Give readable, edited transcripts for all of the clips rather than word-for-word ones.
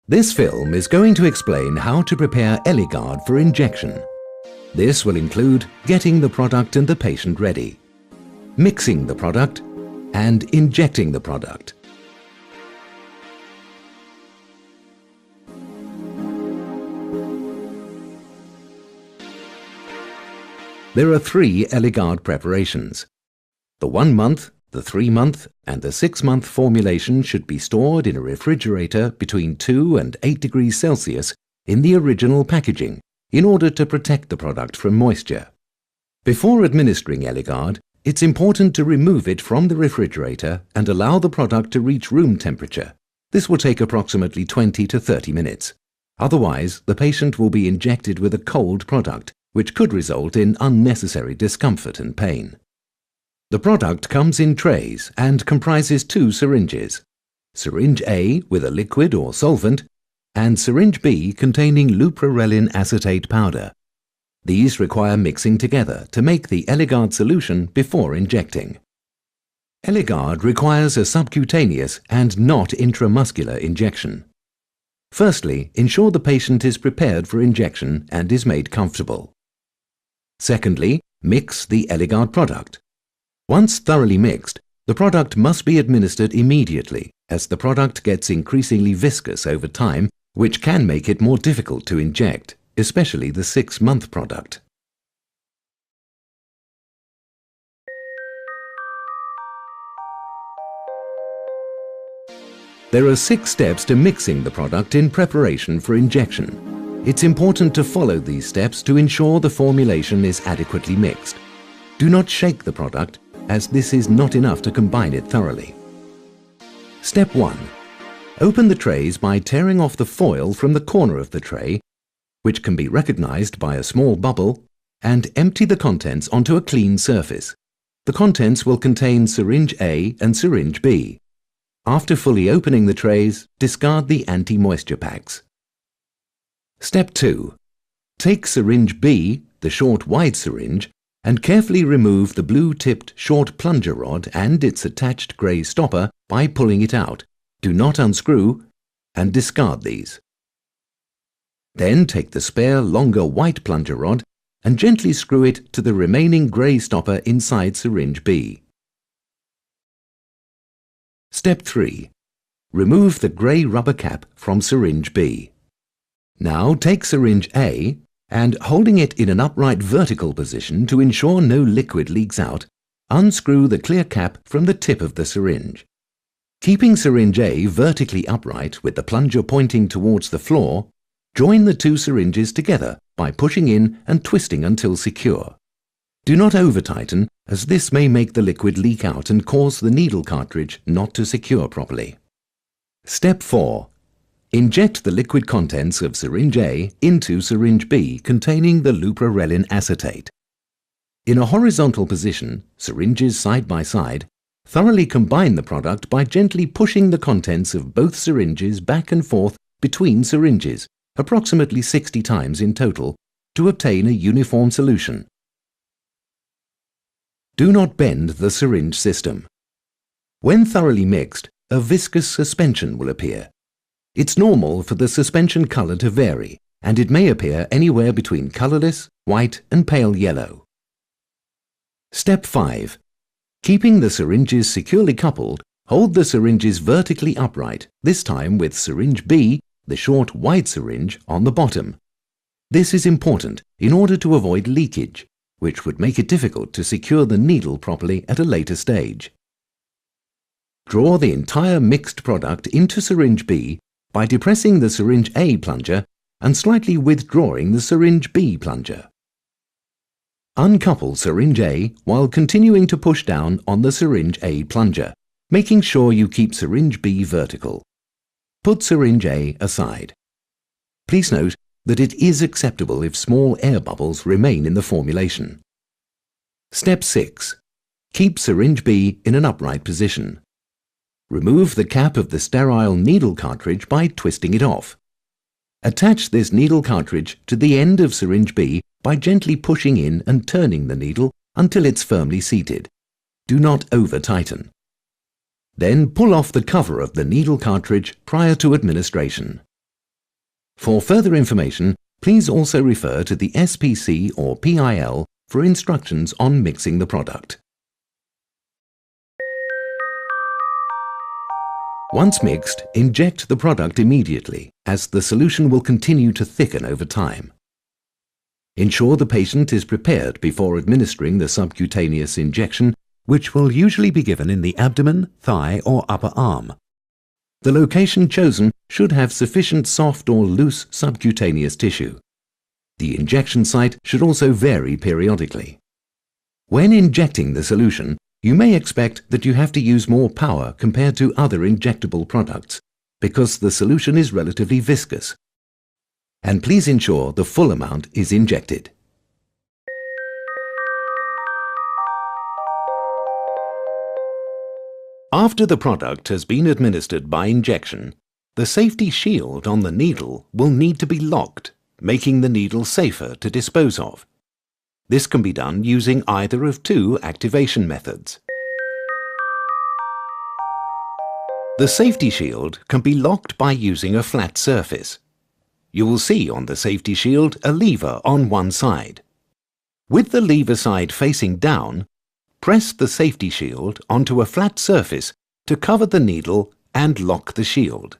This film is going to explain how to prepare Eligard for injection. This will include getting the product and the patient ready, mixing the product, and injecting the product. There are 3 Eligard preparations. The 1-month, the 3-month and the 6-month formulation should be stored in a refrigerator between 2 and 8 degrees Celsius in the original packaging in order to protect the product from moisture. Before administering Eligard, it's important to remove it from the refrigerator and allow the product to reach room temperature. This will take approximately 20 to 30 minutes. Otherwise, the patient will be injected with a cold product, which could result in unnecessary discomfort and pain. The product comes in trays and comprises 2 syringes. Syringe A with a liquid or solvent and syringe B containing leuprorelin acetate powder. These require mixing together to make the Eligard solution before injecting. Eligard requires a subcutaneous and not intramuscular injection. Firstly, ensure the patient is prepared for injection and is made comfortable. Secondly, mix the Eligard product. Once thoroughly mixed, the product must be administered immediately as the product gets increasingly viscous over time, which can make it more difficult to inject, especially the 6-month product. There are 6 steps to mixing the product in preparation for injection. It's important to follow these steps to ensure the formulation is adequately mixed. Do not shake the product, as this is not enough to combine it thoroughly. Step 1. Open the trays by tearing off the foil from the corner of the tray, which can be recognized by a small bubble, and empty the contents onto a clean surface. The contents will contain syringe A and syringe B. After fully opening the trays, discard the anti-moisture packs. Step 2. Take syringe B, the short wide syringe, and carefully remove the blue-tipped short plunger rod and its attached grey stopper by pulling it out. Do not unscrew and discard these. Then take the spare longer white plunger rod and gently screw it to the remaining grey stopper inside syringe B. Step 3. Remove the grey rubber cap from syringe B. Now take syringe A and, holding it in an upright vertical position to ensure no liquid leaks out, unscrew the clear cap from the tip of the syringe. Keeping syringe A vertically upright with the plunger pointing towards the floor, join the 2 syringes together by pushing in and twisting until secure. Do not over-tighten, as this may make the liquid leak out and cause the needle cartridge not to secure properly. Step 4. Inject the liquid contents of syringe A into syringe B containing the leuprorelin acetate. In a horizontal position, syringes side by side, thoroughly combine the product by gently pushing the contents of both syringes back and forth between syringes, approximately 60 times in total, to obtain a uniform solution. Do not bend the syringe system. When thoroughly mixed, a viscous suspension will appear. It's normal for the suspension color to vary, and it may appear anywhere between colorless, white and pale yellow. Step 5. Keeping the syringes securely coupled, hold the syringes vertically upright, this time with syringe B, the short wide syringe, on the bottom. This is important in order to avoid leakage, which would make it difficult to secure the needle properly at a later stage. Draw the entire mixed product into syringe B by depressing the syringe A plunger and slightly withdrawing the syringe B plunger. Uncouple syringe A while continuing to push down on the syringe A plunger, making sure you keep syringe B vertical. Put syringe A aside. Please note that it is acceptable if small air bubbles remain in the formulation. Step 6. Keep syringe B in an upright position. Remove the cap of the sterile needle cartridge by twisting it off. Attach this needle cartridge to the end of syringe B by gently pushing in and turning the needle until it's firmly seated. Do not over-tighten. Then pull off the cover of the needle cartridge prior to administration. For further information, please also refer to the SPC or PIL for instructions on mixing the product. Once mixed, inject the product immediately, as the solution will continue to thicken over time. Ensure the patient is prepared before administering the subcutaneous injection, which will usually be given in the abdomen, thigh or upper arm. The location chosen should have sufficient soft or loose subcutaneous tissue. The injection site should also vary periodically. When injecting the solution, you may expect that you have to use more power compared to other injectable products because the solution is relatively viscous. And please ensure the full amount is injected. After the product has been administered by injection, the safety shield on the needle will need to be locked, making the needle safer to dispose of. This can be done using either of two activation methods. The safety shield can be locked by using a flat surface. You will see on the safety shield a lever on one side. With the lever side facing down, press the safety shield onto a flat surface to cover the needle and lock the shield.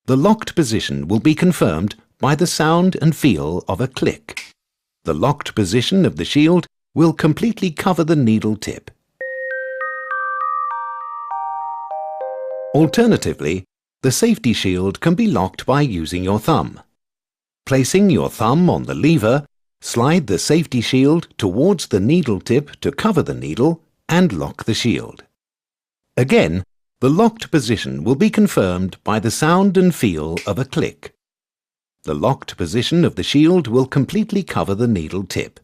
The locked position will be confirmed by the sound and feel of a click. The locked position of the shield will completely cover the needle tip. Alternatively, the safety shield can be locked by using your thumb. Placing your thumb on the lever, slide the safety shield towards the needle tip to cover the needle and lock the shield. Again, the locked position will be confirmed by the sound and feel of a click. The locked position of the shield will completely cover the needle tip.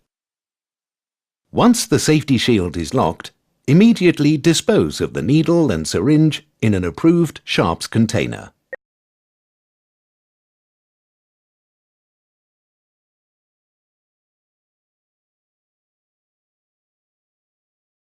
Once the safety shield is locked, immediately dispose of the needle and syringe in an approved sharps container.